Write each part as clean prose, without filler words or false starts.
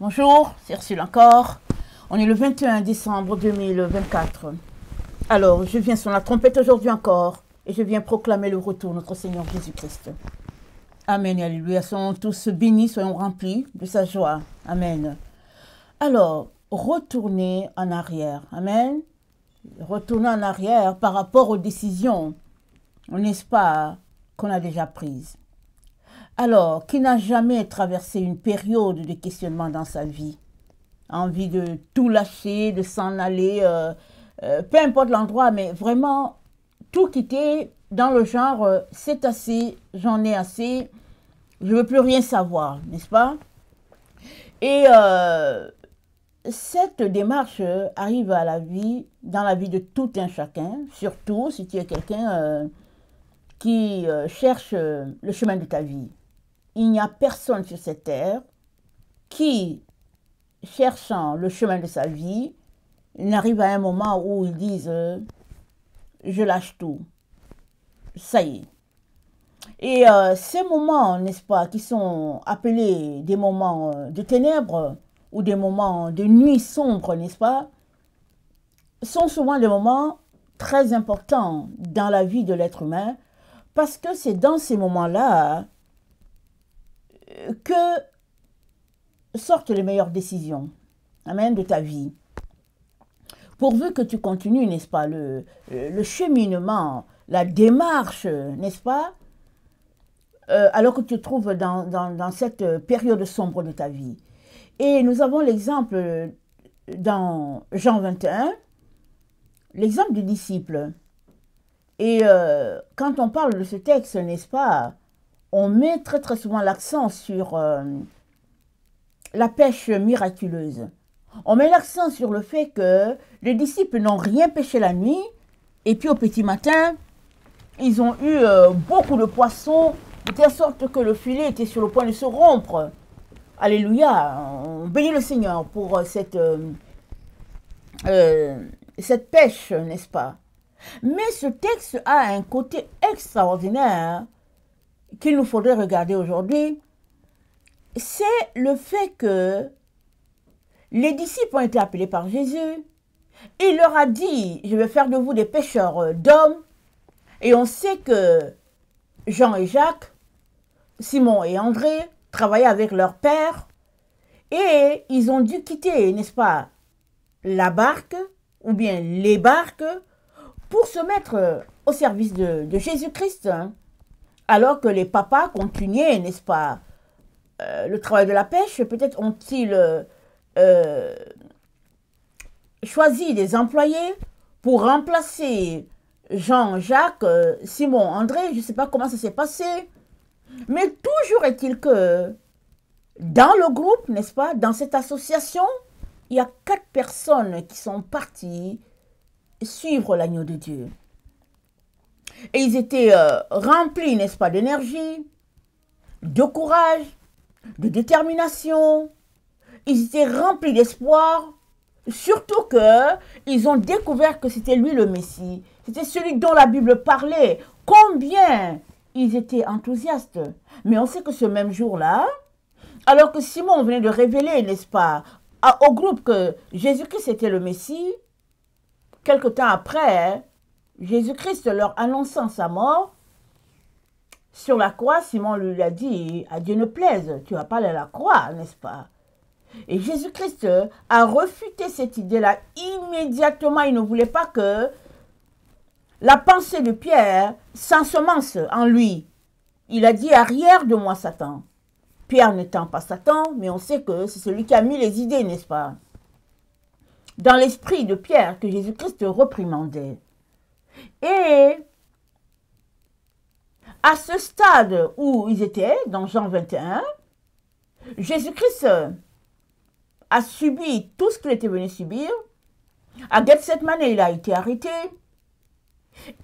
Bonjour, c'est Ursule encore. On est le 21 décembre 2024. Alors, je viens sur la trompette aujourd'hui encore et je viens proclamer le retour de notre Seigneur Jésus-Christ. Amen et alléluia. Soyons tous bénis, soyons remplis de sa joie. Amen. Alors, retourner en arrière. Amen. Retourner en arrière par rapport aux décisions, n'est-ce pas, qu'on a déjà prises. Alors, qui n'a jamais traversé une période de questionnement dans sa vie? Envie de tout lâcher, de s'en aller, peu importe l'endroit, mais vraiment tout quitter dans le genre, c'est assez, j'en ai assez, je ne veux plus rien savoir, n'est-ce pas? Et cette démarche arrive à dans la vie de tout un chacun, surtout si tu es quelqu'un qui cherche le chemin de ta vie. Il n'y a personne sur cette terre qui, cherchant le chemin de sa vie, n'arrive à un moment où ils disent je lâche tout. Ça y est. Et ces moments, n'est-ce pas, qui sont appelés des moments de ténèbres ou des moments de nuit sombre, n'est-ce pas, sont souvent des moments très importants dans la vie de l'être humain parce que c'est dans ces moments-là que sortent les meilleures décisions, amen, de ta vie. Pourvu que tu continues, n'est-ce pas, le cheminement, la démarche, n'est-ce pas, alors que tu te trouves dans cette période sombre de ta vie. Et nous avons l'exemple dans Jean 21, l'exemple du disciple. Et quand on parle de ce texte, n'est-ce pas, on met très très souvent l'accent sur la pêche miraculeuse. On met l'accent sur le fait que les disciples n'ont rien pêché la nuit et puis au petit matin, ils ont eu beaucoup de poissons de telle sorte que le filet était sur le point de se rompre. Alléluia, on bénit le Seigneur pour cette pêche, n'est-ce pas? Mais ce texte a un côté extraordinaire qu'il nous faudrait regarder aujourd'hui. C'est le fait que les disciples ont été appelés par Jésus. Il leur a dit, je vais faire de vous des pêcheurs d'hommes. Et on sait que Jean et Jacques, Simon et André travaillaient avec leur père. Et ils ont dû quitter, n'est-ce pas, la barque, ou bien les barques, pour se mettre au service de Jésus-Christ. Alors que les papas continuaient, n'est-ce pas, le travail de la pêche. Peut-être ont-ils choisi des employés pour remplacer Jean, Jacques, Simon, André. Je ne sais pas comment ça s'est passé. Mais toujours est-il que dans le groupe, n'est-ce pas, dans cette association, il y a 4 personnes qui sont parties suivre l'agneau de Dieu. Et ils étaient remplis, n'est-ce pas, d'énergie, de courage, de détermination. Ils étaient remplis d'espoir. Surtout qu'ils ont découvert que c'était lui le Messie. C'était celui dont la Bible parlait. Combien ils étaient enthousiastes. Mais on sait que ce même jour-là, alors que Simon venait de révéler, n'est-ce pas, au groupe que Jésus-Christ était le Messie, quelque temps après, Jésus-Christ leur annonçant sa mort, sur la croix, Simon lui a dit, à Dieu ne plaise, tu vas pas aller à la croix, n'est-ce pas? Et Jésus-Christ a refuté cette idée-là immédiatement. Il ne voulait pas que la pensée de Pierre s'ensemence en lui. Il a dit, arrière de moi, Satan. Pierre n'étant pas Satan, mais on sait que c'est celui qui a mis les idées, n'est-ce pas? Dans l'esprit de Pierre que Jésus-Christ reprimandait. Et à ce stade où ils étaient, dans Jean 21, Jésus-Christ a subi tout ce qu'il était venu subir. À Gethsemane, il a été arrêté.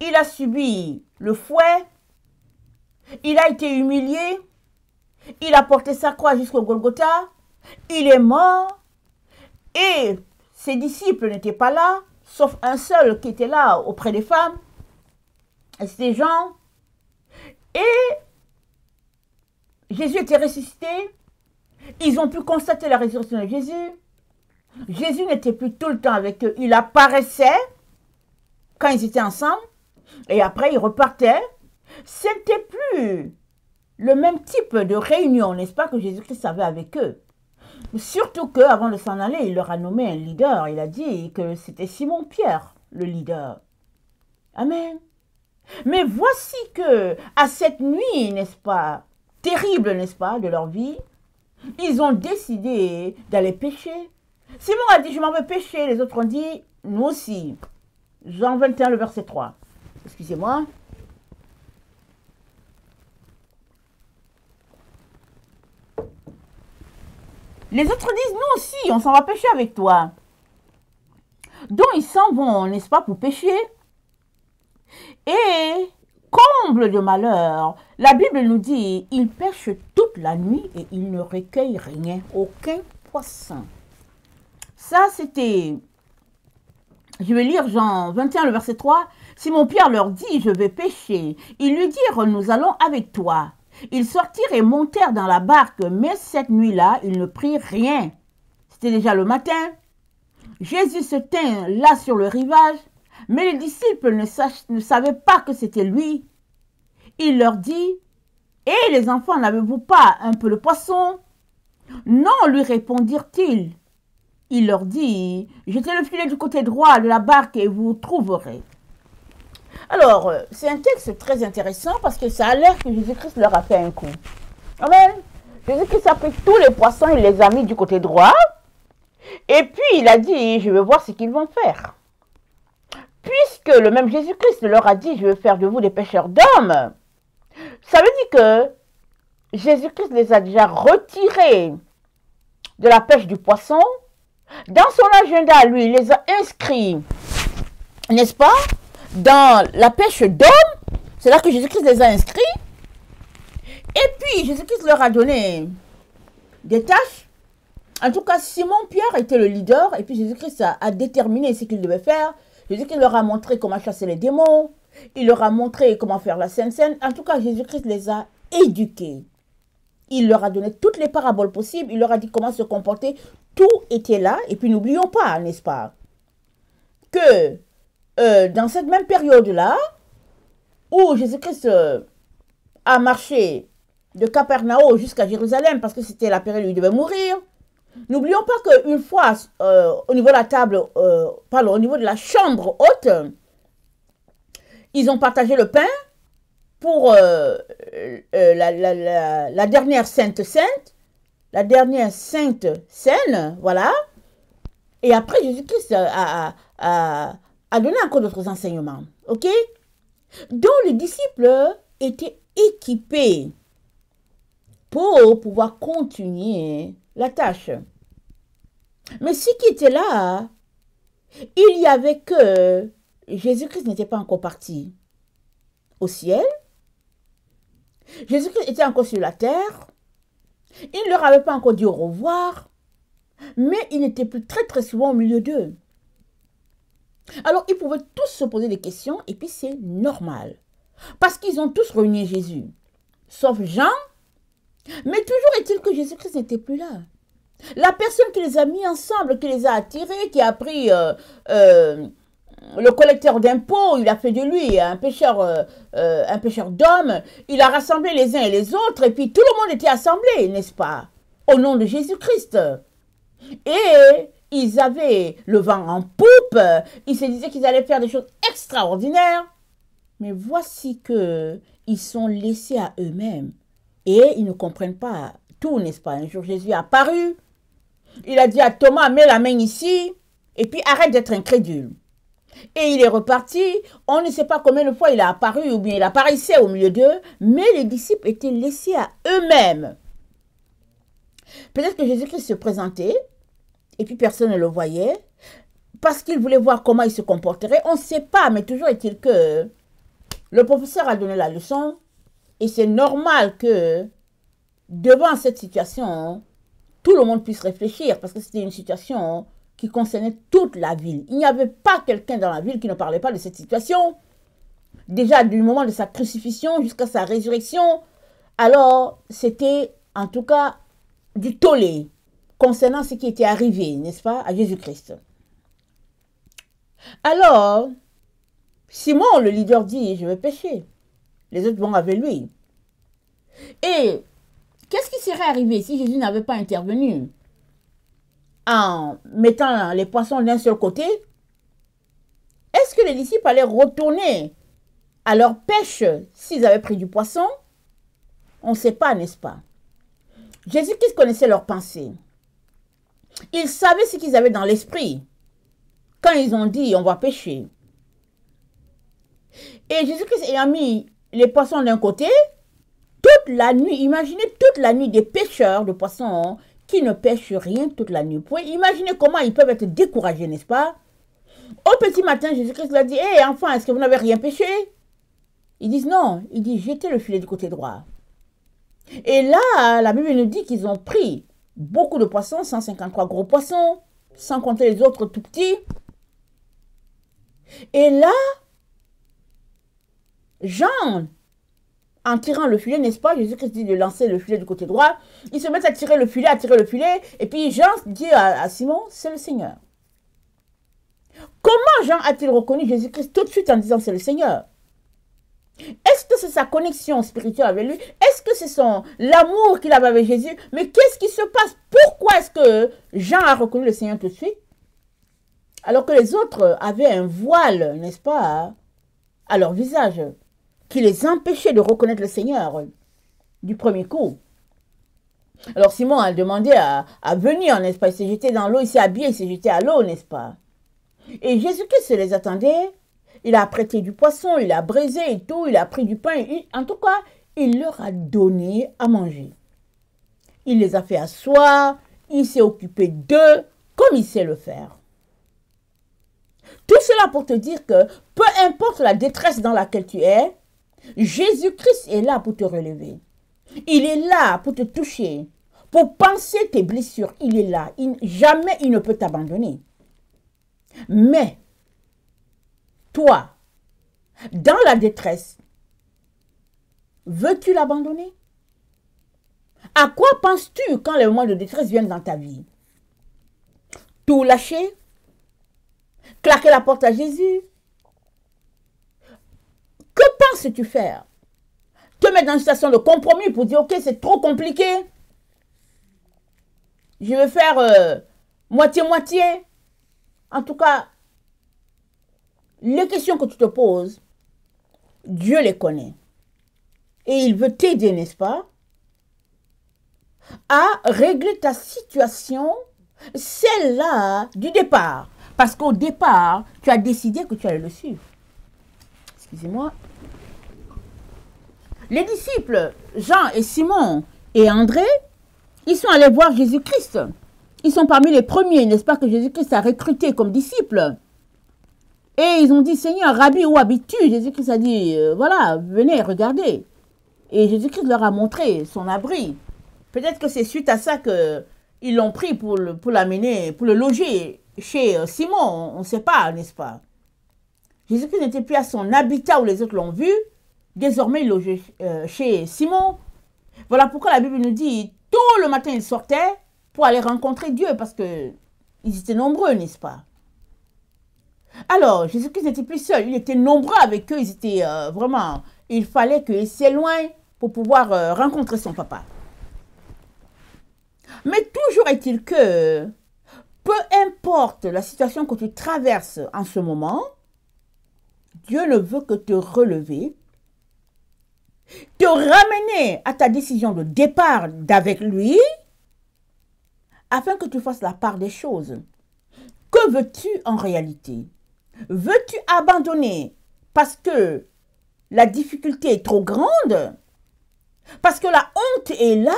Il a subi le fouet. Il a été humilié. Il a porté sa croix jusqu'au Golgotha. Il est mort. Et ses disciples n'étaient pas là, sauf un seul qui était là auprès des femmes. Et c'était Jean. Et Jésus était ressuscité. Ils ont pu constater la résurrection de Jésus. Jésus n'était plus tout le temps avec eux. Il apparaissait quand ils étaient ensemble. Et après, il repartait. C'était plus le même type de réunion, n'est-ce pas, que Jésus-Christ avait avec eux. Surtout qu'avant de s'en aller, il leur a nommé un leader. Il a dit que c'était Simon-Pierre, le leader. Amen. Mais voici que, à cette nuit, n'est-ce pas, terrible, n'est-ce pas, de leur vie, ils ont décidé d'aller pécher. Simon a dit, je m'en vais pécher. Les autres ont dit, nous aussi. Jean 21, le verset 3. Excusez-moi. Les autres disent, nous aussi, on s'en va pêcher avec toi. Donc ils s'en vont, n'est-ce pas, pour pêcher. Et, comble de malheur, la Bible nous dit, ils pêchent toute la nuit et ils ne recueillent rien, aucun poisson. Ça, c'était, je vais lire Jean 21, le verset 3. Simon-Pierre leur dit, je vais pêcher. Ils lui dirent, nous allons avec toi. Ils sortirent et montèrent dans la barque, mais cette nuit-là, ils ne prirent rien. C'était déjà le matin. Jésus se tint là sur le rivage, mais les disciples ne savaient pas que c'était lui. Il leur dit, « Eh les enfants, n'avez-vous pas un peu de poisson ?» Non, lui répondirent-ils. Il leur dit, « Jetez le filet du côté droit de la barque et vous trouverez. » Alors, c'est un texte très intéressant parce que ça a l'air que Jésus-Christ leur a fait un coup. Amen. Jésus-Christ a pris tous les poissons, il les a mis du côté droit. Et puis, il a dit, je vais voir ce qu'ils vont faire. Puisque le même Jésus-Christ leur a dit, je vais faire de vous des pêcheurs d'hommes. Ça veut dire que Jésus-Christ les a déjà retirés de la pêche du poisson. Dans son agenda, lui, il les a inscrits, n'est-ce pas, dans la pêche d'hommes. C'est là que Jésus-Christ les a inscrits. Et puis, Jésus-Christ leur a donné des tâches. En tout cas, Simon-Pierre était le leader. Et puis, Jésus-Christ a déterminé ce qu'il devait faire. Jésus-Christ leur a montré comment chasser les démons. Il leur a montré comment faire la Sainte Seine. En tout cas, Jésus-Christ les a éduqués. Il leur a donné toutes les paraboles possibles. Il leur a dit comment se comporter. Tout était là. Et puis, n'oublions pas, n'est-ce pas, que dans cette même période-là, où Jésus-Christ a marché de Capernaum jusqu'à Jérusalem, parce que c'était la période où il devait mourir, n'oublions pas qu'une fois, au niveau de la table, au niveau de la chambre haute, ils ont partagé le pain pour la dernière sainte, la dernière sainte scène, voilà. Et après, Jésus-Christ a donné encore d'autres enseignements, ok? Donc, les disciples étaient équipés pour pouvoir continuer la tâche. Mais ce qui était là, il y avait que Jésus-Christ n'était pas encore parti au ciel. Jésus-Christ était encore sur la terre. Il ne leur avait pas encore dit au revoir. Mais il n'était plus très très souvent au milieu d'eux. Alors, ils pouvaient tous se poser des questions, et puis c'est normal. Parce qu'ils ont tous renié Jésus. Sauf Jean. Mais toujours est-il que Jésus-Christ n'était plus là. La personne qui les a mis ensemble, qui les a attirés, qui a pris le collecteur d'impôts, il a fait de lui un pêcheur d'hommes, il a rassemblé les uns et les autres, et puis tout le monde était assemblé, n'est-ce pas, au nom de Jésus-Christ. Et ils avaient le vent en poupe, ils se disaient qu'ils allaient faire des choses extraordinaires. Mais voici qu'ils sont laissés à eux-mêmes. Et ils ne comprennent pas tout, n'est-ce pas? Un jour, Jésus est apparu. Il a dit à Thomas, mets la main ici, et puis arrête d'être incrédule. Et il est reparti. On ne sait pas combien de fois il a apparu, ou bien il apparaissait au milieu d'eux, mais les disciples étaient laissés à eux-mêmes. Peut-être que Jésus-Christ se présentait, et puis personne ne le voyait, parce qu'il voulait voir comment il se comporterait. On ne sait pas, mais toujours est-il que le professeur a donné la leçon, et c'est normal que, devant cette situation, tout le monde puisse réfléchir, parce que c'était une situation qui concernait toute la ville. Il n'y avait pas quelqu'un dans la ville qui ne parlait pas de cette situation. Déjà, du moment de sa crucifixion jusqu'à sa résurrection, alors c'était, en tout cas, du tollé concernant ce qui était arrivé, n'est-ce pas, à Jésus-Christ. Alors, Simon, le leader, dit, je vais pécher. Les autres vont avec lui. Et qu'est-ce qui serait arrivé si Jésus n'avait pas intervenu en mettant les poissons d'un seul côté? Est-ce que les disciples allaient retourner à leur pêche s'ils avaient pris du poisson? On ne sait pas, n'est-ce pas? Jésus-Christ connaissait leurs pensées. Il savait ce qu'ils avaient dans l'esprit quand ils ont dit on va pêcher. Et Jésus-Christ ayant mis les poissons d'un côté, toute la nuit, imaginez toute la nuit des pêcheurs de poissons qui ne pêchent rien toute la nuit. Vous pouvez imaginer comment ils peuvent être découragés, n'est-ce pas? Au petit matin, Jésus-Christ leur dit, hé enfants, est-ce que vous n'avez rien pêché? Ils disent non. Il dit, jetez le filet du côté droit. Et là, la Bible nous dit qu'ils ont pris beaucoup de poissons, 153 gros poissons, sans compter les autres tout petits. Et là, Jean, en tirant le filet, n'est-ce pas, Jésus-Christ dit de lancer le filet du côté droit. Ils se mettent à tirer le filet, et puis Jean dit à Simon, c'est le Seigneur. Comment Jean a-t-il reconnu Jésus-Christ tout de suite en disant c'est le Seigneur? Est-ce que c'est sa connexion spirituelle avec lui? Est-ce que c'est l'amour qu'il avait avec Jésus? Mais qu'est-ce qui se passe? Pourquoi est-ce que Jean a reconnu le Seigneur tout de suite? Alors que les autres avaient un voile, n'est-ce pas, à leur visage, qui les empêchait de reconnaître le Seigneur du premier coup. Alors Simon a demandé à venir, n'est-ce pas? Il s'est jeté dans l'eau, il s'est habillé, il s'est jeté à l'eau, n'est-ce pas? Et Jésus-Christ les attendait. Il a prêté du poisson, il a braisé et tout, il a pris du pain. En tout cas, il leur a donné à manger. Il les a fait asseoir, il s'est occupé d'eux comme il sait le faire. Tout cela pour te dire que peu importe la détresse dans laquelle tu es, Jésus-Christ est là pour te relever. Il est là pour te toucher, pour panser tes blessures. Il est là. Jamais il ne peut t'abandonner. Mais, toi, dans la détresse, veux-tu l'abandonner? À quoi penses-tu quand les moments de détresse viennent dans ta vie? Tout lâcher? Claquer la porte à Jésus? Que penses-tu faire? Te mettre dans une situation de compromis pour dire, ok, c'est trop compliqué. Je vais faire moitié-moitié. En tout cas, les questions que tu te poses, Dieu les connaît. Et il veut t'aider, n'est-ce pas, à régler ta situation, celle-là du départ. Parce qu'au départ, tu as décidé que tu allais le suivre. Excusez-moi. Les disciples, Jean et Simon et André, ils sont allés voir Jésus-Christ. Ils sont parmi les premiers, n'est-ce pas, que Jésus-Christ a recrutés comme disciples. Et ils ont dit, Seigneur, Rabbi, où habites-tu? Jésus-Christ a dit, voilà, venez, regardez. Et Jésus-Christ leur a montré son abri. Peut-être que c'est suite à ça qu'ils l'ont pris pour l'amener, pour le loger chez Simon. On ne sait pas, n'est-ce pas? Jésus-Christ n'était plus à son habitat où les autres l'ont vu. Désormais, il logeait chez Simon. Voilà pourquoi la Bible nous dit, tôt le matin, ils sortaient pour aller rencontrer Dieu, parce qu'ils étaient nombreux, n'est-ce pas? Alors, Jésus-Christ n'était plus seul, il était nombreux avec eux, ils étaient vraiment... Il fallait qu'ils s'éloignent pour pouvoir rencontrer son papa. Mais toujours est-il que, peu importe la situation que tu traverses en ce moment, Dieu ne veut que te relever, te ramener à ta décision de départ d'avec lui, afin que tu fasses la part des choses. Que veux-tu en réalité? Veux-tu abandonner parce que la difficulté est trop grande? Parce que la honte est là?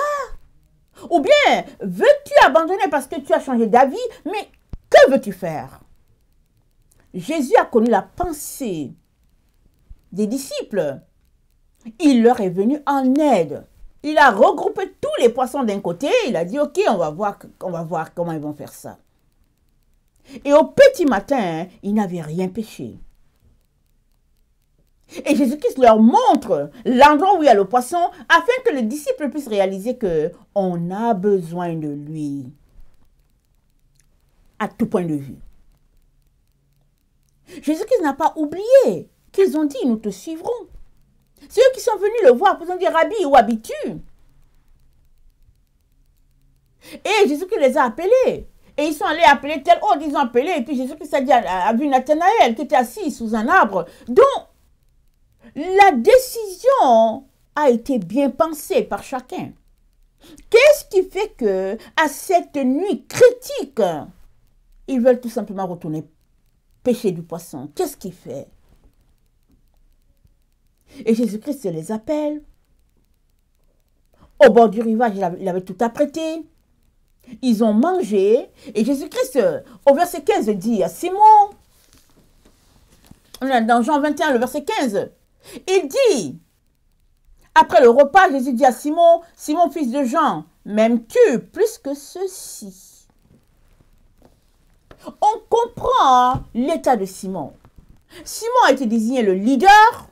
Ou bien veux-tu abandonner parce que tu as changé d'avis? Mais que veux-tu faire? Jésus a connu la pensée des disciples. Il leur est venu en aide. Il a regroupé tous les poissons d'un côté. Il a dit, ok, on va voir comment ils vont faire ça. Et au petit matin, ils n'avaient rien pêché. Et Jésus-Christ leur montre l'endroit où il y a le poisson afin que les disciples puissent réaliser qu'on a besoin de lui à tout point de vue. Jésus-Christ n'a pas oublié qu'ils ont dit « nous te suivrons ». C'est eux qui sont venus le voir pour dire « Rabbi, où habites-tu » Et Jésus-Christ les a appelés. Et ils sont allés appeler tel autre, ils ont appelé. Et puis Jésus-Christ a vu Nathanaël qui était assis sous un arbre. Donc, la décision a été bien pensée par chacun. Qu'est-ce qui fait que, à cette nuit critique, ils veulent tout simplement retourner pêcher du poisson? Qu'est-ce qui fait? Et Jésus-Christ les appelle. Au bord du rivage, il avait tout apprêté. Ils ont mangé. Et Jésus-Christ, au verset 15, dit à Simon, dans Jean 21, le verset 15, il dit, après le repas, Jésus dit à Simon, Simon, fils de Jean, m'aimes-tu plus que ceci? On comprend l'état de Simon. Simon a été désigné le leader.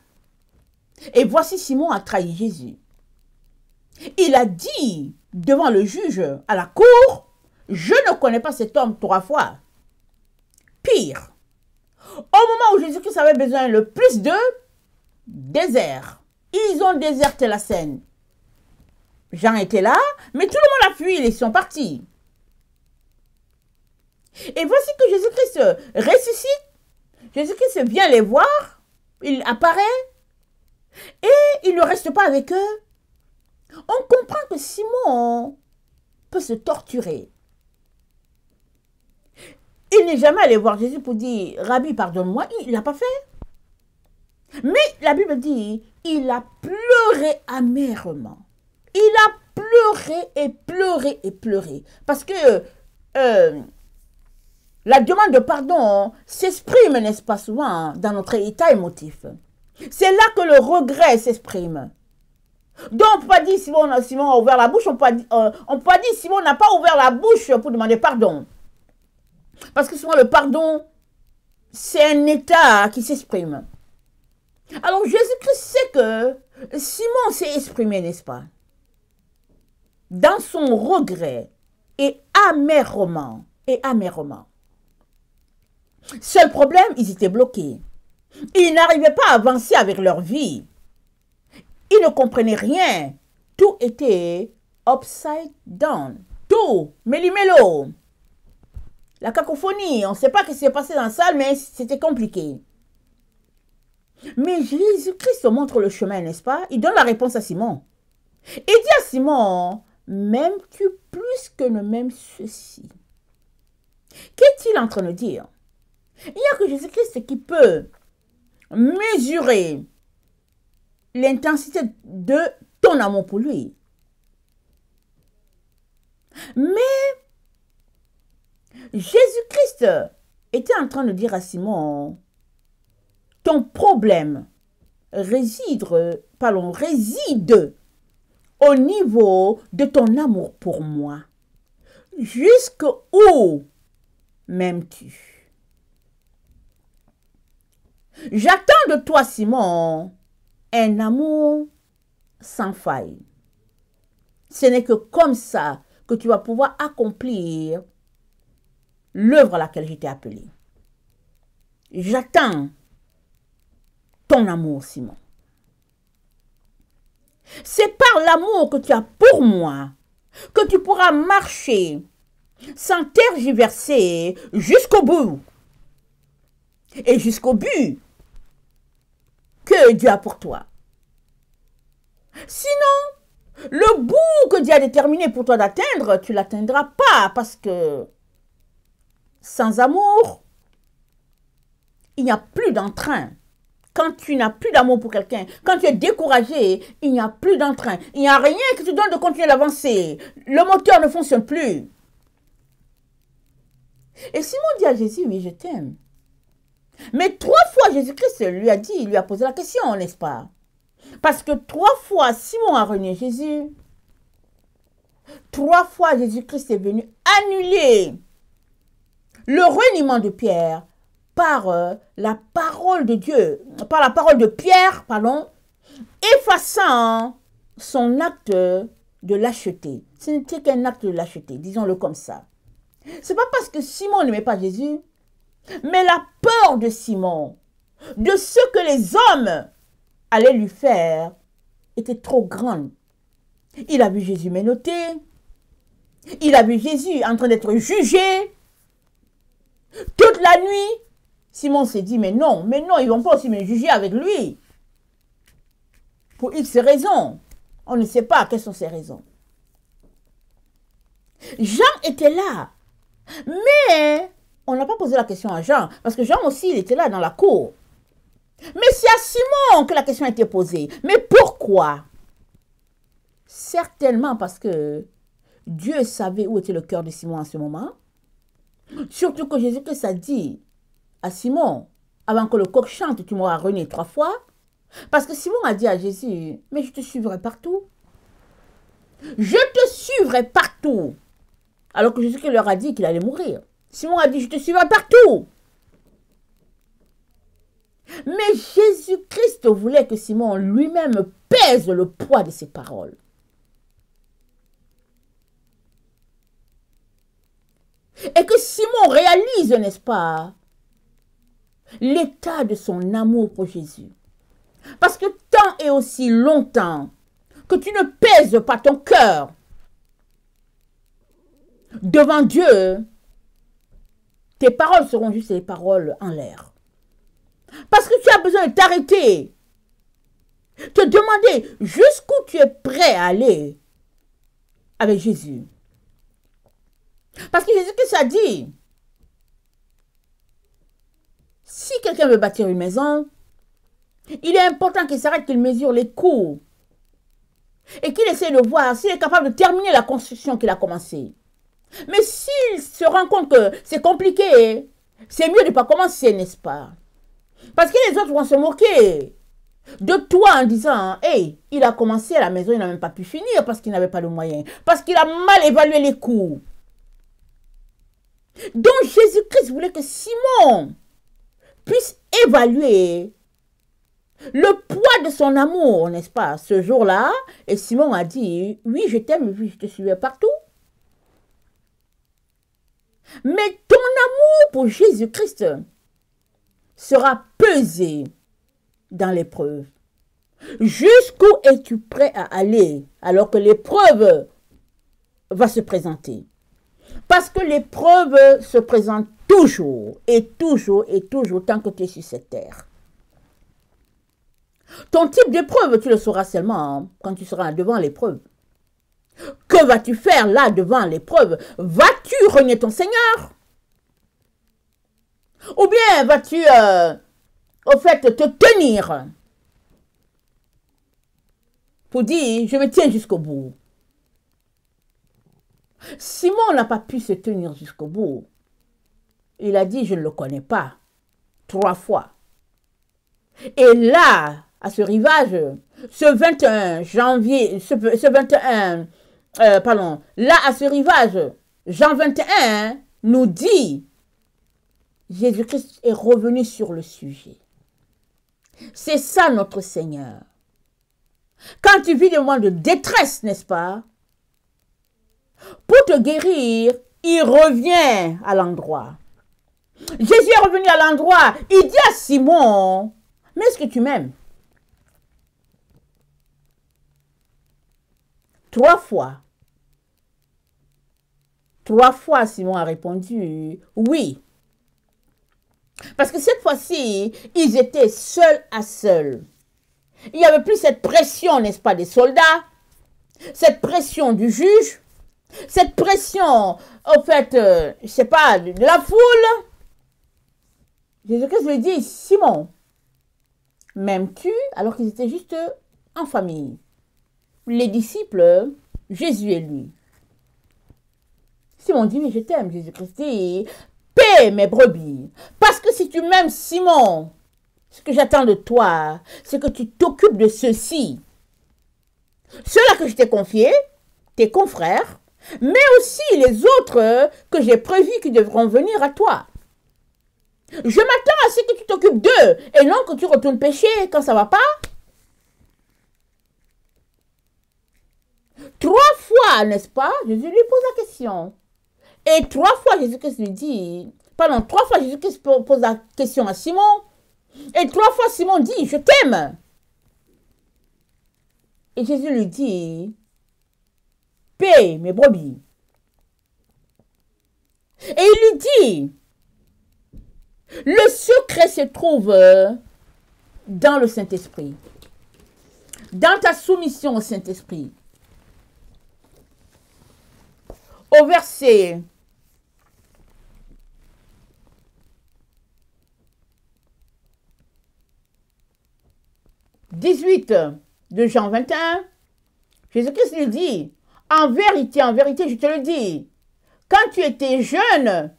Et voici Simon a trahi Jésus. Il a dit devant le juge à la cour, je ne connais pas cet homme 3 fois. Pire, au moment où Jésus-Christ avait besoin le plus de désert, ils ont déserté la scène. Jean était là, mais tout le monde a fui, ils sont partis. Et voici que Jésus-Christ ressuscite. Jésus-Christ vient les voir, il apparaît, et il ne reste pas avec eux. On comprend que Simon peut se torturer. Il n'est jamais allé voir Jésus pour dire, Rabbi, pardonne-moi. Il ne l'a pas fait. Mais la Bible dit, il a pleuré amèrement. Il a pleuré et pleuré et pleuré. Parce que la demande de pardon s'exprime, n'est-ce pas, souvent dans notre état émotif. C'est là que le regret s'exprime. Donc, on ne peut pas dire Simon a ouvert la bouche, on peut pas dire Simon n'a pas ouvert la bouche pour demander pardon. Parce que souvent, le pardon, c'est un état qui s'exprime. Alors, Jésus-Christ sait que Simon s'est exprimé, n'est-ce pas? Dans son regret et amèrement. Seul problème, ils étaient bloqués. Ils n'arrivaient pas à avancer avec leur vie. Ils ne comprenaient rien. Tout était upside down. Tout, méli-mélo. La cacophonie, on ne sait pas ce qui s'est passé dans la salle, mais c'était compliqué. Mais Jésus-Christ montre le chemin, n'est-ce pas? Il donne la réponse à Simon. Il dit à Simon, m'aimes-tu plus que ne m'aimes ceci? Qu'est-il en train de dire? Il n'y a que Jésus-Christ qui peut mesurer l'intensité de ton amour pour lui. Mais Jésus-Christ était en train de dire à Simon, ton problème réside au niveau de ton amour pour moi. Jusqu'où m'aimes-tu? J'attends de toi, Simon, un amour sans faille. Ce n'est que comme ça que tu vas pouvoir accomplir l'œuvre à laquelle je t'ai appelé. J'attends ton amour, Simon. C'est par l'amour que tu as pour moi que tu pourras marcher sans tergiverser jusqu'au bout. Et jusqu'au but que Dieu a pour toi. Sinon, le bout que Dieu a déterminé pour toi d'atteindre, tu ne l'atteindras pas parce que sans amour, il n'y a plus d'entrain. Quand tu n'as plus d'amour pour quelqu'un, quand tu es découragé, il n'y a plus d'entrain. Il n'y a rien qui te donne de continuer d'avancer. Le moteur ne fonctionne plus. Et Simon dit à Jésus, oui, je t'aime. Mais 3 fois, Jésus-Christ lui a posé la question, n'est-ce pas? Parce que 3 fois, Simon a renié Jésus. 3 fois, Jésus-Christ est venu annuler le reniement de Pierre par la parole de Dieu, par la parole de Pierre, pardon, effaçant son acte de lâcheté. Ce n'était qu'un acte de lâcheté, disons-le comme ça. Ce n'est pas parce que Simon n'aimait pas Jésus, mais la peur de Simon, de ce que les hommes allaient lui faire, était trop grande. Il a vu Jésus menotté, il a vu Jésus en train d'être jugé. Toute la nuit, Simon s'est dit, mais non, ils ne vont pas aussi me juger avec lui. Pour X raisons. On ne sait pas quelles sont ces raisons. Jean était là. Mais on n'a pas posé la question à Jean. Parce que Jean aussi, il était là dans la cour. Mais c'est à Simon que la question a été posée. Mais pourquoi? Certainement parce que Dieu savait où était le cœur de Simon en ce moment. Surtout que Jésus-Christ a dit à Simon, avant que le coq chante, tu m'auras renié 3 fois. Parce que Simon a dit à Jésus, mais je te suivrai partout. Je te suivrai partout. Alors que Jésus-Christ leur a dit qu'il allait mourir. Simon a dit, je te suivrai partout. Mais Jésus-Christ voulait que Simon lui-même pèse le poids de ses paroles. Et que Simon réalise, n'est-ce pas, l'état de son amour pour Jésus. Parce que tant et aussi longtemps que tu ne pèses pas ton cœur devant Dieu, tes paroles seront juste des paroles en l'air. Parce que tu as besoin de t'arrêter, te demander jusqu'où tu es prêt à aller avec Jésus. Parce que Jésus-Christ a dit, si quelqu'un veut bâtir une maison, il est important qu'il s'arrête, qu'il mesure les coûts et qu'il essaie de voir s'il est capable de terminer la construction qu'il a commencée. Mais s'il se rend compte que c'est compliqué, c'est mieux de ne pas commencer, n'est-ce pas? Parce que les autres vont se moquer de toi en disant, hey, il a commencé à la maison, il n'a même pas pu finir parce qu'il n'avait pas de moyens, parce qu'il a mal évalué les coûts. Donc Jésus-Christ voulait que Simon puisse évaluer le poids de son amour, n'est-ce pas, ce jour-là. Et Simon a dit, oui, je t'aime, oui, je te suivais partout. Mais ton amour pour Jésus-Christ sera pesé dans l'épreuve. Jusqu'où es-tu prêt à aller alors que l'épreuve va se présenter? Parce que l'épreuve se présente toujours et toujours et toujours tant que tu es sur cette terre. Ton type d'épreuve, tu le sauras seulement quand tu seras devant l'épreuve. Que vas-tu faire là devant l'épreuve? Vas-tu renier ton Seigneur? Ou bien vas-tu, au fait, te tenir pour dire, je me tiens jusqu'au bout? Simon n'a pas pu se tenir jusqu'au bout. Il a dit, je ne le connais pas, 3 fois. Et là, à ce rivage, ce 21 janvier, là, à ce rivage, Jean 21 nous dit, Jésus-Christ est revenu sur le sujet. C'est ça notre Seigneur. Quand tu vis des moments de détresse, n'est-ce pas? Pour te guérir, il revient à l'endroit. Jésus est revenu à l'endroit. Il dit à Simon, mais est-ce que tu m'aimes? 3 fois. 3 fois, Simon a répondu, oui. Parce que cette fois-ci, ils étaient seuls à seuls. Il n'y avait plus cette pression, n'est-ce pas, des soldats, cette pression du juge, cette pression, au fait, je ne sais pas, de la foule. Jésus-Christ lui dit, Simon, m'aimes-tu? Alors qu'ils étaient juste en famille. Les disciples, Jésus et lui. Simon dit, oui, je t'aime. Jésus-Christ dit, paie mes brebis. Parce que si tu m'aimes, Simon, ce que j'attends de toi, c'est que tu t'occupes de ceux-ci. Ceux-là que je t'ai confiés, tes confrères, mais aussi les autres que j'ai prévus qui devront venir à toi. Je m'attends à ce que tu t'occupes d'eux et non que tu retournes pécher quand ça ne va pas. 3 fois, n'est-ce pas? Jésus lui pose la question. Et 3 fois, Jésus-Christ lui dit, pardon, 3 fois, Jésus-Christ pose la question à Simon. Et 3 fois, Simon dit, je t'aime. Et Jésus lui dit, paie mes brebis. Et il lui dit, le secret se trouve dans le Saint-Esprit, dans ta soumission au Saint-Esprit. Au verset 18 de Jean 21, Jésus-Christ lui dit, en vérité, je te le dis, quand tu étais jeune,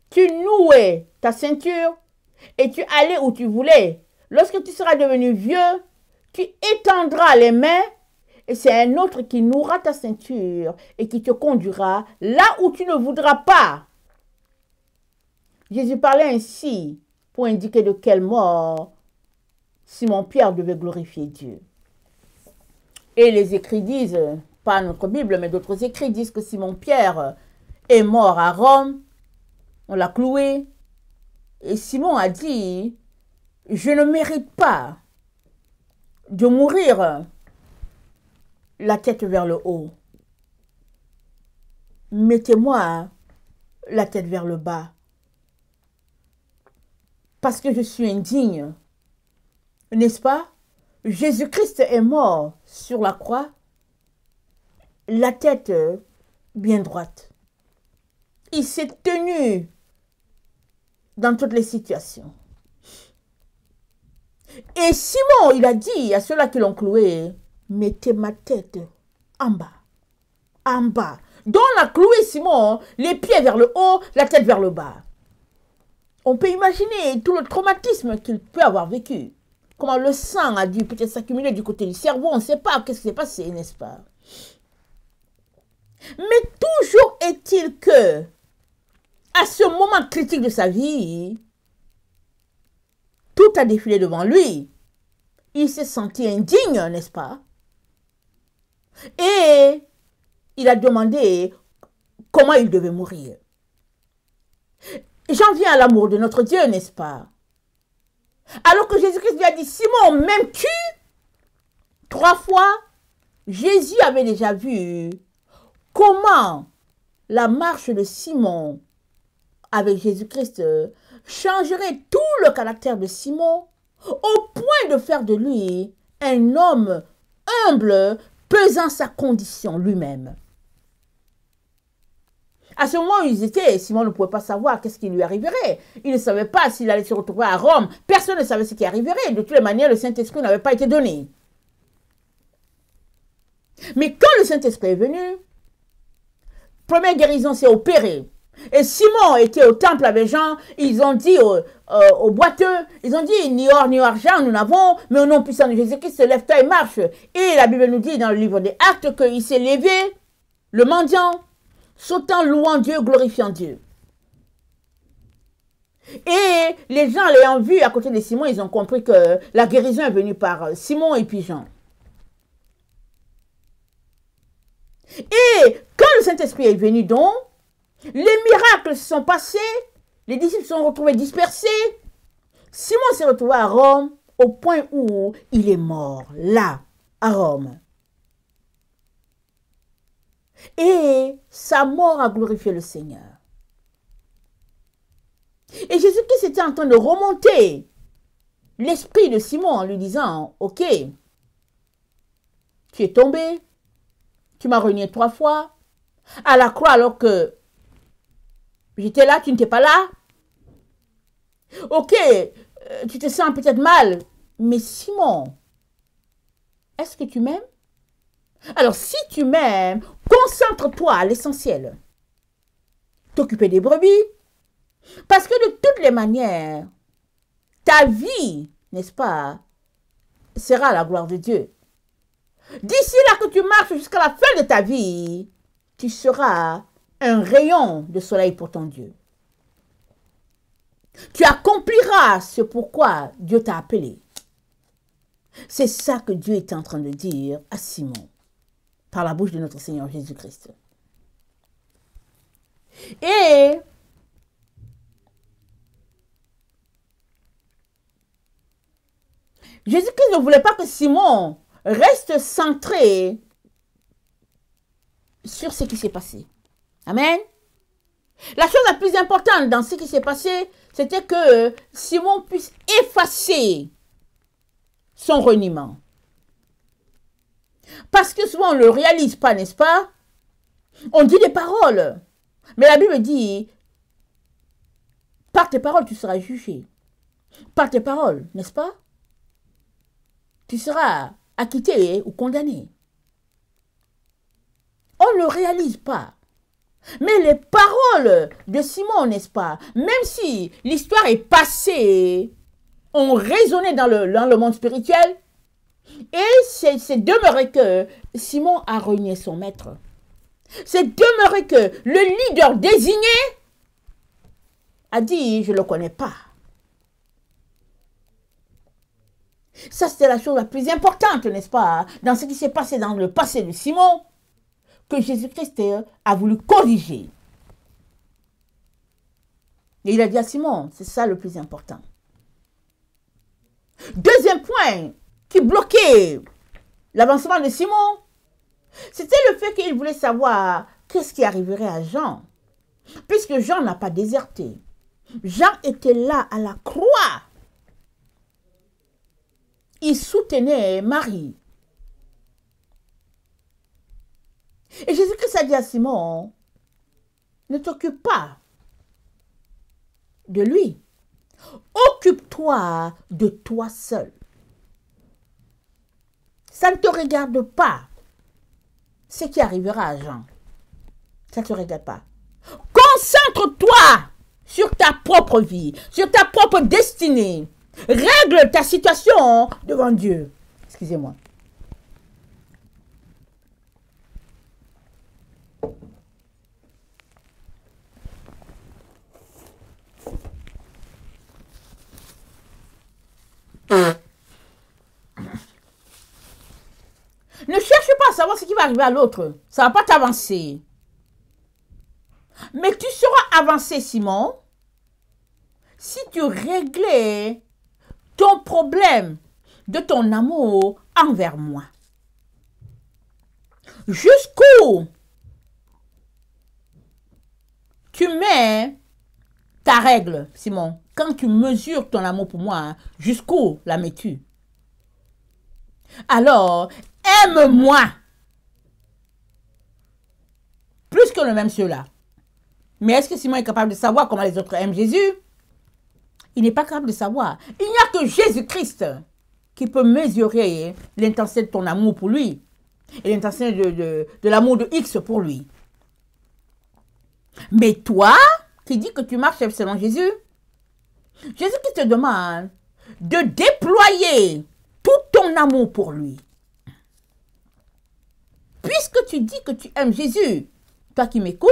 tu nouais ta ceinture et tu allais où tu voulais. Lorsque tu seras devenu vieux, tu étendras les mains et c'est un autre qui nouera ta ceinture et qui te conduira là où tu ne voudras pas. Jésus parlait ainsi pour indiquer de quelle mort Simon-Pierre devait glorifier Dieu. Et les écrits disent, pas notre Bible, mais d'autres écrits disent que Simon-Pierre est mort à Rome. On l'a cloué. Et Simon a dit, je ne mérite pas de mourir la tête vers le haut. Mettez-moi la tête vers le bas. Parce que je suis indigne. N'est-ce pas? Jésus-Christ est mort sur la croix, la tête bien droite. Il s'est tenu dans toutes les situations. Et Simon, il a dit à ceux-là qui l'ont cloué, mettez ma tête en bas. En bas. Donc on a cloué Simon, les pieds vers le haut, la tête vers le bas. On peut imaginer tout le traumatisme qu'il peut avoir vécu. Comment le sang a dû peut-être s'accumuler du côté du cerveau. On ne sait pas qu'est-ce qui s'est passé, n'est-ce pas? Mais toujours est-il que, à ce moment critique de sa vie, tout a défilé devant lui. Il s'est senti indigne, n'est-ce pas? Et il a demandé comment il devait mourir. J'en viens à l'amour de notre Dieu, n'est-ce pas? Alors que Jésus-Christ lui a dit, Simon, m'aimes-tu? 3 fois, Jésus avait déjà vu comment la marche de Simon avec Jésus-Christ changerait tout le caractère de Simon au point de faire de lui un homme humble, pesant sa condition lui-même. À ce moment où ils étaient, Simon ne pouvait pas savoir qu'est-ce qui lui arriverait. Il ne savait pas s'il allait se retrouver à Rome. Personne ne savait ce qui arriverait. De toutes les manières, le Saint-Esprit n'avait pas été donné. Mais quand le Saint-Esprit est venu, première guérison s'est opérée. Et Simon était au temple avec Jean. Ils ont dit aux boiteux, ils ont dit, ni or ni argent nous n'avons, mais au nom puissant de Jésus-Christ, lève-toi et marche. Et la Bible nous dit dans le livre des Actes qu'il s'est levé, le mendiant, sautant, louant Dieu, glorifiant Dieu. Et les gens l'ayant vu à côté de Simon, ils ont compris que la guérison est venue par Simon et puis Jean. Et quand le Saint-Esprit est venu donc, les miracles se sont passés, les disciples se sont retrouvés dispersés. Simon s'est retrouvé à Rome au point où il est mort, là, à Rome. Et sa mort a glorifié le Seigneur. Et Jésus-Christ était en train de remonter l'esprit de Simon en lui disant, ok, tu es tombé, tu m'as renié 3 fois, à la croix alors que j'étais là, tu n'étais pas là. Ok, tu te sens peut-être mal, mais Simon, est-ce que tu m'aimes? Alors si tu m'aimes, concentre-toi à l'essentiel. T'occuper des brebis. Parce que de toutes les manières, ta vie, n'est-ce pas, sera à la gloire de Dieu. D'ici là que tu marches jusqu'à la fin de ta vie, tu seras un rayon de soleil pour ton Dieu. Tu accompliras ce pourquoi Dieu t'a appelé. C'est ça que Dieu est en train de dire à Simon, par la bouche de notre Seigneur Jésus-Christ. Et Jésus-Christ ne voulait pas que Simon reste centré sur ce qui s'est passé. Amen. La chose la plus importante dans ce qui s'est passé, c'était que Simon puisse effacer son reniement. Parce que souvent on ne le réalise pas, n'est-ce pas? On dit des paroles. Mais la Bible dit, par tes paroles, tu seras jugé. Par tes paroles, n'est-ce pas? Tu seras acquitté ou condamné. On ne le réalise pas. Mais les paroles de Simon, n'est-ce pas? Même si l'histoire est passée, ont résonné dans le monde spirituel, et c'est demeuré que Simon a renié son maître. C'est demeuré que le leader désigné a dit, je ne le connais pas. Ça, c'était la chose la plus importante, n'est-ce pas, dans ce qui s'est passé dans le passé de Simon, que Jésus-Christ a voulu corriger. Et il a dit à Simon, c'est ça le plus important. Deuxième point qui bloquait l'avancement de Simon, c'était le fait qu'il voulait savoir qu'est-ce qui arriverait à Jean. Puisque Jean n'a pas déserté. Jean était là à la croix. Il soutenait Marie. Et Jésus-Christ a dit à Simon, ne t'occupe pas de lui. Occupe-toi de toi seul. Ça ne te regarde pas ce qui arrivera à Jean. Ça ne te regarde pas. Concentre-toi sur ta propre vie, sur ta propre destinée. Règle ta situation devant Dieu. Excusez-moi. Ne cherche pas à savoir ce qui va arriver à l'autre. Ça ne va pas t'avancer. Mais tu seras avancé, Simon, si tu réglais ton problème de ton amour envers moi. Jusqu'où tu mets ta règle, Simon. Quand tu mesures ton amour pour moi, jusqu'où la mets-tu? Alors, aime-moi. Plus que le même ceux-là. Mais est-ce que Simon est capable de savoir comment les autres aiment Jésus? Il n'est pas capable de savoir. Il n'y a que Jésus-Christ qui peut mesurer l'intensité de ton amour pour lui. Et l'intensité de l'amour de X pour lui. Mais toi, qui dis que tu marches selon Jésus, Jésus-Christ te demande de déployer tout ton amour pour lui. Puisque tu dis que tu aimes Jésus, toi qui m'écoutes,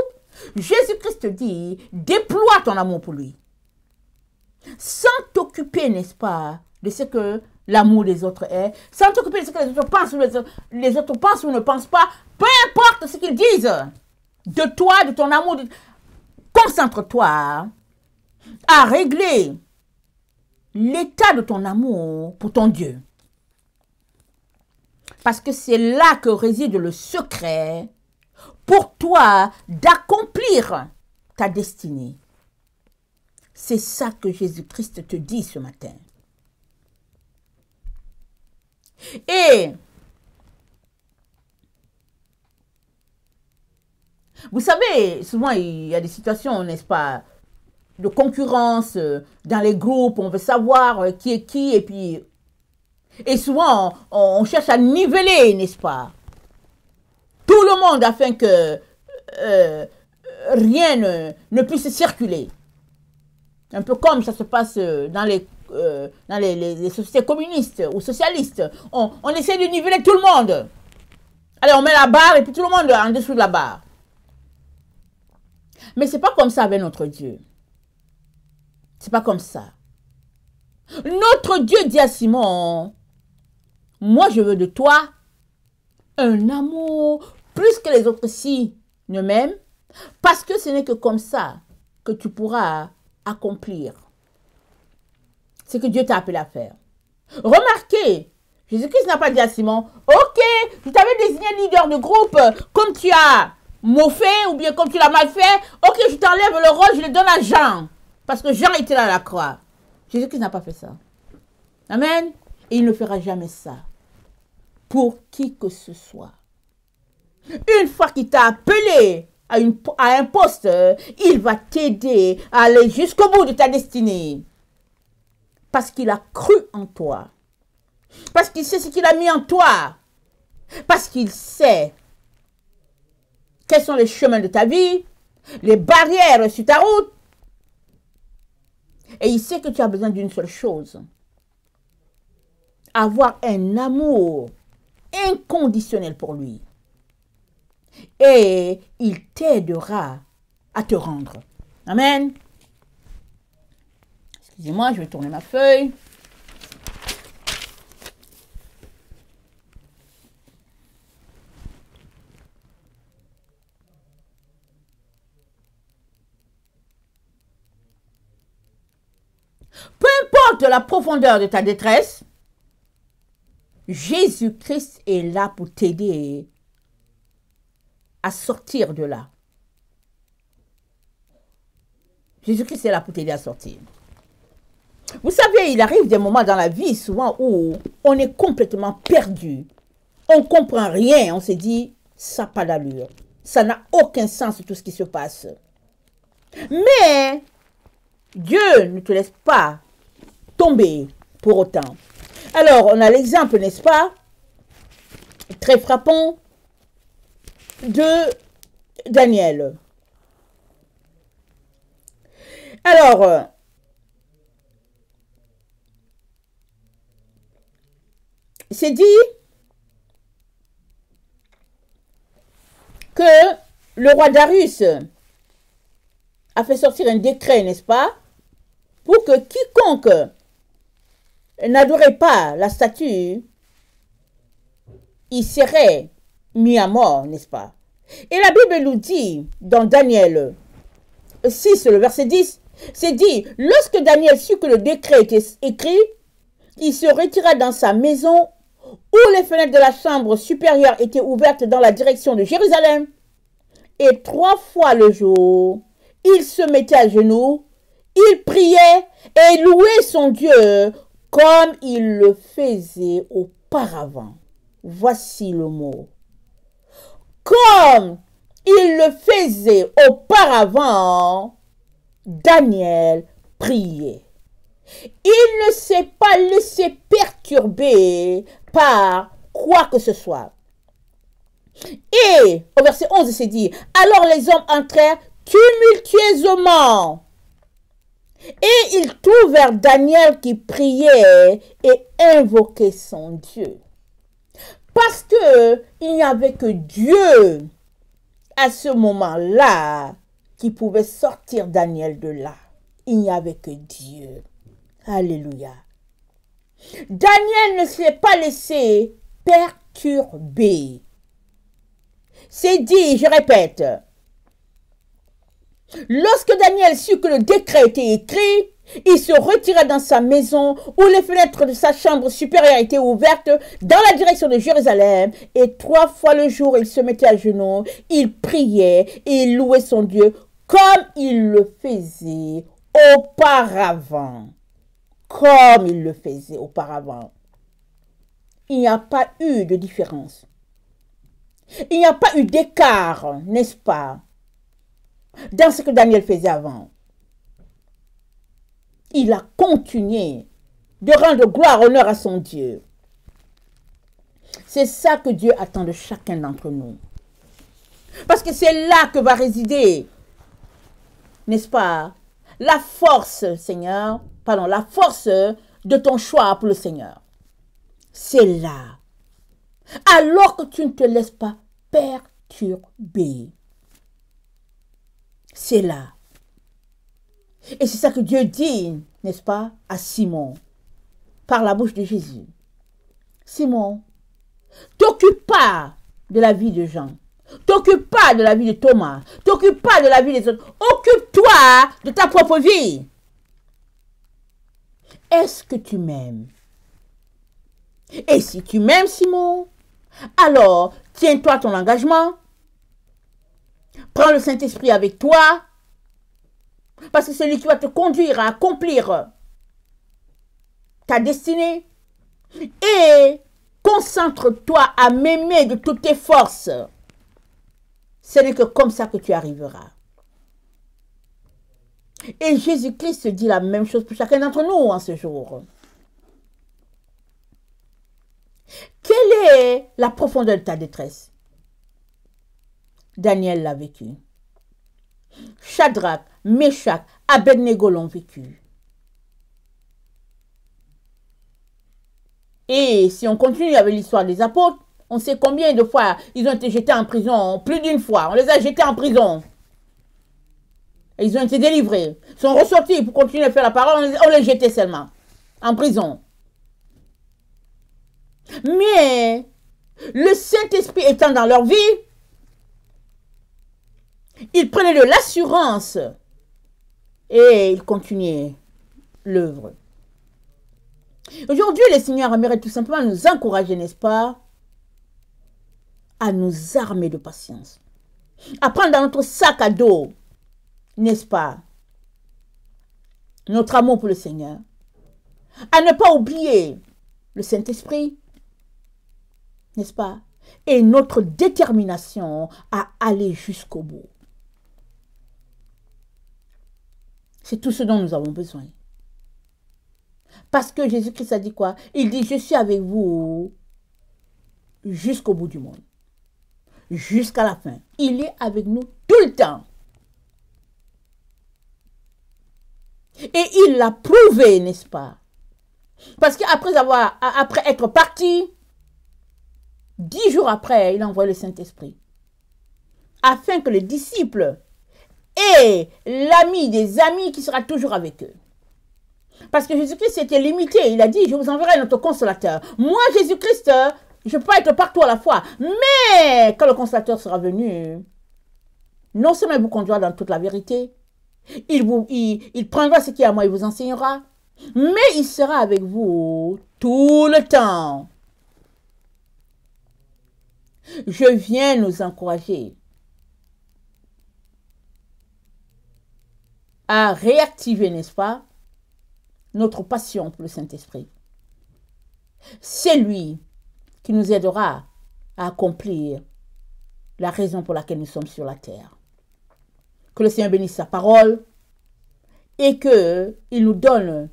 Jésus-Christ te dit, déploie ton amour pour lui. Sans t'occuper, n'est-ce pas, de ce que l'amour des autres est, sans t'occuper de ce que les autres pensent, les autres pensent ou ne pensent pas, peu importe ce qu'ils disent de toi, de ton amour, concentre-toi à régler l'état de ton amour pour ton Dieu. Parce que c'est là que réside le secret pour toi d'accomplir ta destinée. C'est ça que Jésus-Christ te dit ce matin. Et vous savez, souvent il y a des situations, n'est-ce pas, de concurrence dans les groupes, on veut savoir qui est qui, et souvent on cherche à niveler, n'est-ce pas, tout le monde afin que rien ne puisse circuler. Un peu comme ça se passe dans les sociétés communistes ou socialistes. On essaie de niveler tout le monde. Allez, on met la barre et puis tout le monde en dessous de la barre. Mais ce n'est pas comme ça avec notre Dieu. C'est pas comme ça. Notre Dieu dit à Simon, moi je veux de toi un amour plus que les autres si ne m'aiment, parce que ce n'est que comme ça que tu pourras accomplir ce que Dieu t'a appelé à faire. Remarquez, Jésus-Christ n'a pas dit à Simon, ok, je t'avais désigné leader de groupe, comme tu as moffé ou bien comme tu l'as mal fait, ok, je t'enlève le rôle, je le donne à Jean, parce que Jean était là à la croix. Jésus-Christ n'a pas fait ça. Amen. Et il ne fera jamais ça pour qui que ce soit. Une fois qu'il t'a appelé à un poste, il va t'aider à aller jusqu'au bout de ta destinée. Parce qu'il a cru en toi. Parce qu'il sait ce qu'il a mis en toi. Parce qu'il sait quels sont les chemins de ta vie, les barrières sur ta route. Et il sait que tu as besoin d'une seule chose. Avoir un amour inconditionnel pour lui. Et il t'aidera à te rendre. Amen. Excusez-moi, je vais tourner ma feuille. Peu importe la profondeur de ta détresse, Jésus-Christ est là pour t'aider à sortir de là. Jésus-Christ est là pour t'aider à sortir. Vous savez, il arrive des moments dans la vie souvent où on est complètement perdu. On ne comprend rien. On se dit, ça n'a pas d'allure. Ça n'a aucun sens tout ce qui se passe. Mais Dieu ne te laisse pas tomber pour autant. Alors, on a l'exemple, n'est-ce pas, très frappant de Daniel. Alors, c'est dit que le roi Darius a fait sortir un décret, n'est-ce pas, pour que quiconque n'adorait pas la statue, il serait mis à mort, n'est-ce pas? Et la Bible nous dit, dans Daniel 6, le verset 10, c'est dit, lorsque Daniel sut que le décret était écrit, il se retira dans sa maison où les fenêtres de la chambre supérieure étaient ouvertes dans la direction de Jérusalem. Et 3 fois le jour, il se mettait à genoux, il priait et louait son Dieu comme il le faisait auparavant. Voici le mot. Comme il le faisait auparavant, Daniel priait. Il ne s'est pas laissé perturber par quoi que ce soit. Et au verset 11, c'est dit, alors les hommes entrèrent tumultueusement. Et ils trouvèrent Daniel qui priait et invoquait son Dieu. Parce que il n'y avait que Dieu à ce moment-là qui pouvait sortir Daniel de là. Il n'y avait que Dieu. Alléluia. Daniel ne s'est pas laissé perturber. C'est dit, je répète, lorsque Daniel sut que le décret était écrit, il se retira dans sa maison où les fenêtres de sa chambre supérieure étaient ouvertes dans la direction de Jérusalem. Et 3 fois le jour, il se mettait à genoux, il priait et il louait son Dieu comme il le faisait auparavant. Comme il le faisait auparavant. Il n'y a pas eu de différence. Il n'y a pas eu d'écart, n'est-ce pas, dans ce que Daniel faisait avant. Il a continué de rendre gloire, honneur à son Dieu. C'est ça que Dieu attend de chacun d'entre nous. Parce que c'est là que va résider, n'est-ce pas, la force, Seigneur, pardon, la force de ton choix pour le Seigneur. C'est là. Alors que tu ne te laisses pas perturber. C'est là. Et c'est ça que Dieu dit, n'est-ce pas, à Simon, par la bouche de Jésus. Simon, t'occupe pas de la vie de Jean. T'occupe pas de la vie de Thomas. T'occupe pas de la vie des autres. Occupe-toi de ta propre vie. Est-ce que tu m'aimes? Et si tu m'aimes, Simon, alors tiens-toi à ton engagement. Prends le Saint-Esprit avec toi. Parce que c'est lui qui va te conduire à accomplir ta destinée. Et concentre-toi à m'aimer de toutes tes forces. Ce n'est que comme ça que tu arriveras. Et Jésus-Christ dit la même chose pour chacun d'entre nous en ce jour. Quelle est la profondeur de ta détresse? Daniel l'a vécu. Shadrach, Meshach, Abednego l'ont vécu. Et si on continue avec l'histoire des apôtres, on sait combien de fois ils ont été jetés en prison. Plus d'une fois, on les a jetés en prison. Et ils ont été délivrés. Ils sont ressortis pour continuer à faire la parole, on les jetait seulement en prison. Mais le Saint-Esprit étant dans leur vie, ils prenaient de l'assurance et ils continuaient l'œuvre. Aujourd'hui, le Seigneur aimerait tout simplement nous encourager, n'est-ce pas, à nous armer de patience. À prendre dans notre sac à dos, n'est-ce pas, notre amour pour le Seigneur. À ne pas oublier le Saint-Esprit, n'est-ce pas, et notre détermination à aller jusqu'au bout. C'est tout ce dont nous avons besoin. Parce que Jésus-Christ a dit quoi? Il dit, je suis avec vous jusqu'au bout du monde. Jusqu'à la fin. Il est avec nous tout le temps. Et il l'a prouvé, n'est-ce pas? Parce qu'après être parti, 10 jours après, il a envoyé le Saint-Esprit. Afin que les disciples aient l'ami des amis qui sera toujours avec eux. Parce que Jésus-Christ était limité. Il a dit, je vous enverrai notre consolateur. Moi, Jésus-Christ, je peux pas être partout à la fois. Mais quand le consolateur sera venu, non seulement il vous conduira dans toute la vérité, il prendra ce qui est à moi, il vous enseignera, mais il sera avec vous tout le temps. Je viens nous encourager à réactiver, n'est-ce pas, notre passion pour le Saint-Esprit. C'est lui qui nous aidera à accomplir la raison pour laquelle nous sommes sur la terre. Que le Seigneur bénisse sa parole et qu'il nous donne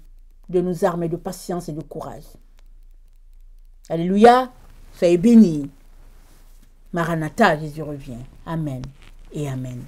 de nous armer de patience et de courage. Alléluia, soyez bénis. Maranatha, Jésus revient. Amen et amen.